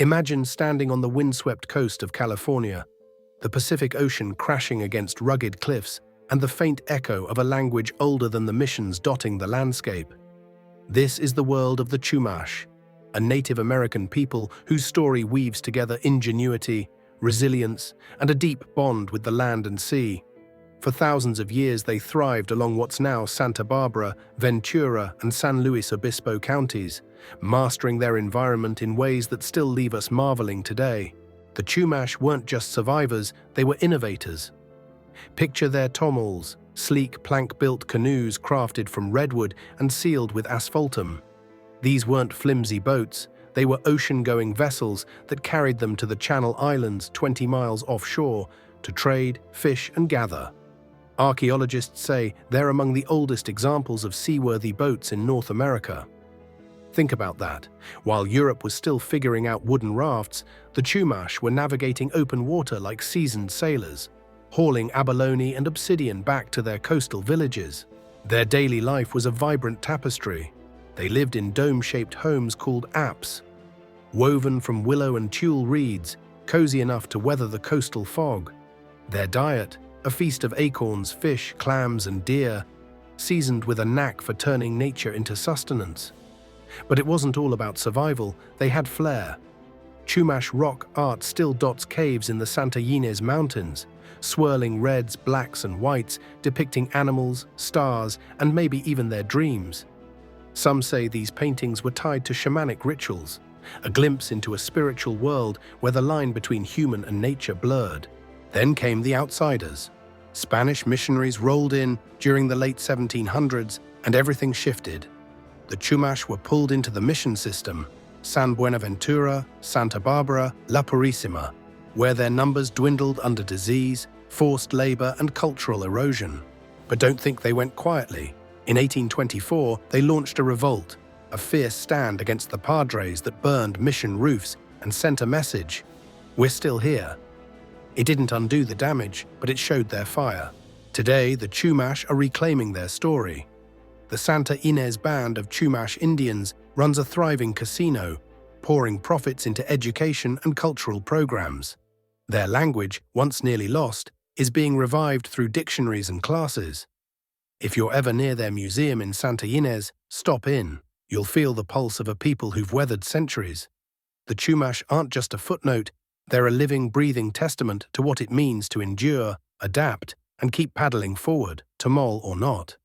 Imagine standing on the windswept coast of California, the Pacific Ocean crashing against rugged cliffs, and the faint echo of a language older than the missions dotting the landscape. This is the world of the Chumash, a Native American people whose story weaves together ingenuity, resilience, and a deep bond with the land and sea. For thousands of years they thrived along what's now Santa Barbara, Ventura, and San Luis Obispo counties, mastering their environment in ways that still leave us marveling today. The Chumash weren't just survivors, they were innovators. Picture their tomols, sleek plank-built canoes crafted from redwood and sealed with asphaltum. These weren't flimsy boats, they were ocean-going vessels that carried them to the Channel Islands 20 miles offshore to trade, fish, and gather. Archaeologists say they're among the oldest examples of seaworthy boats in North America. Think about that. While Europe was still figuring out wooden rafts, the Chumash were navigating open water like seasoned sailors, hauling abalone and obsidian back to their coastal villages. Their daily life was a vibrant tapestry. They lived in dome-shaped homes called apse, woven from willow and tule reeds, cozy enough to weather the coastal fog. Their diet, a feast of acorns, fish, clams, and deer, seasoned with a knack for turning nature into sustenance. But it wasn't all about survival, they had flair. Chumash rock art still dots caves in the Santa Ynez Mountains, swirling reds, blacks, and whites depicting animals, stars, and maybe even their dreams. Some say these paintings were tied to shamanic rituals, a glimpse into a spiritual world where the line between human and nature blurred. Then came the outsiders. Spanish missionaries rolled in during the late 1700s, and everything shifted. The Chumash were pulled into the mission system, San Buenaventura, Santa Barbara, La Purísima, where their numbers dwindled under disease, forced labor, and cultural erosion. But don't think they went quietly. In 1824, they launched a revolt, a fierce stand against the padres that burned mission roofs and sent a message: "We're still here." It didn't undo the damage, but it showed their fire. Today, the Chumash are reclaiming their story. The Santa Ynez Band of Chumash Indians runs a thriving casino, pouring profits into education and cultural programs. Their language, once nearly lost, is being revived through dictionaries and classes. If you're ever near their museum in Santa Ynez, stop in. You'll feel the pulse of a people who've weathered centuries. The Chumash aren't just a footnote, they're a living, breathing testament to what it means to endure, adapt, and keep paddling forward, tomol or not.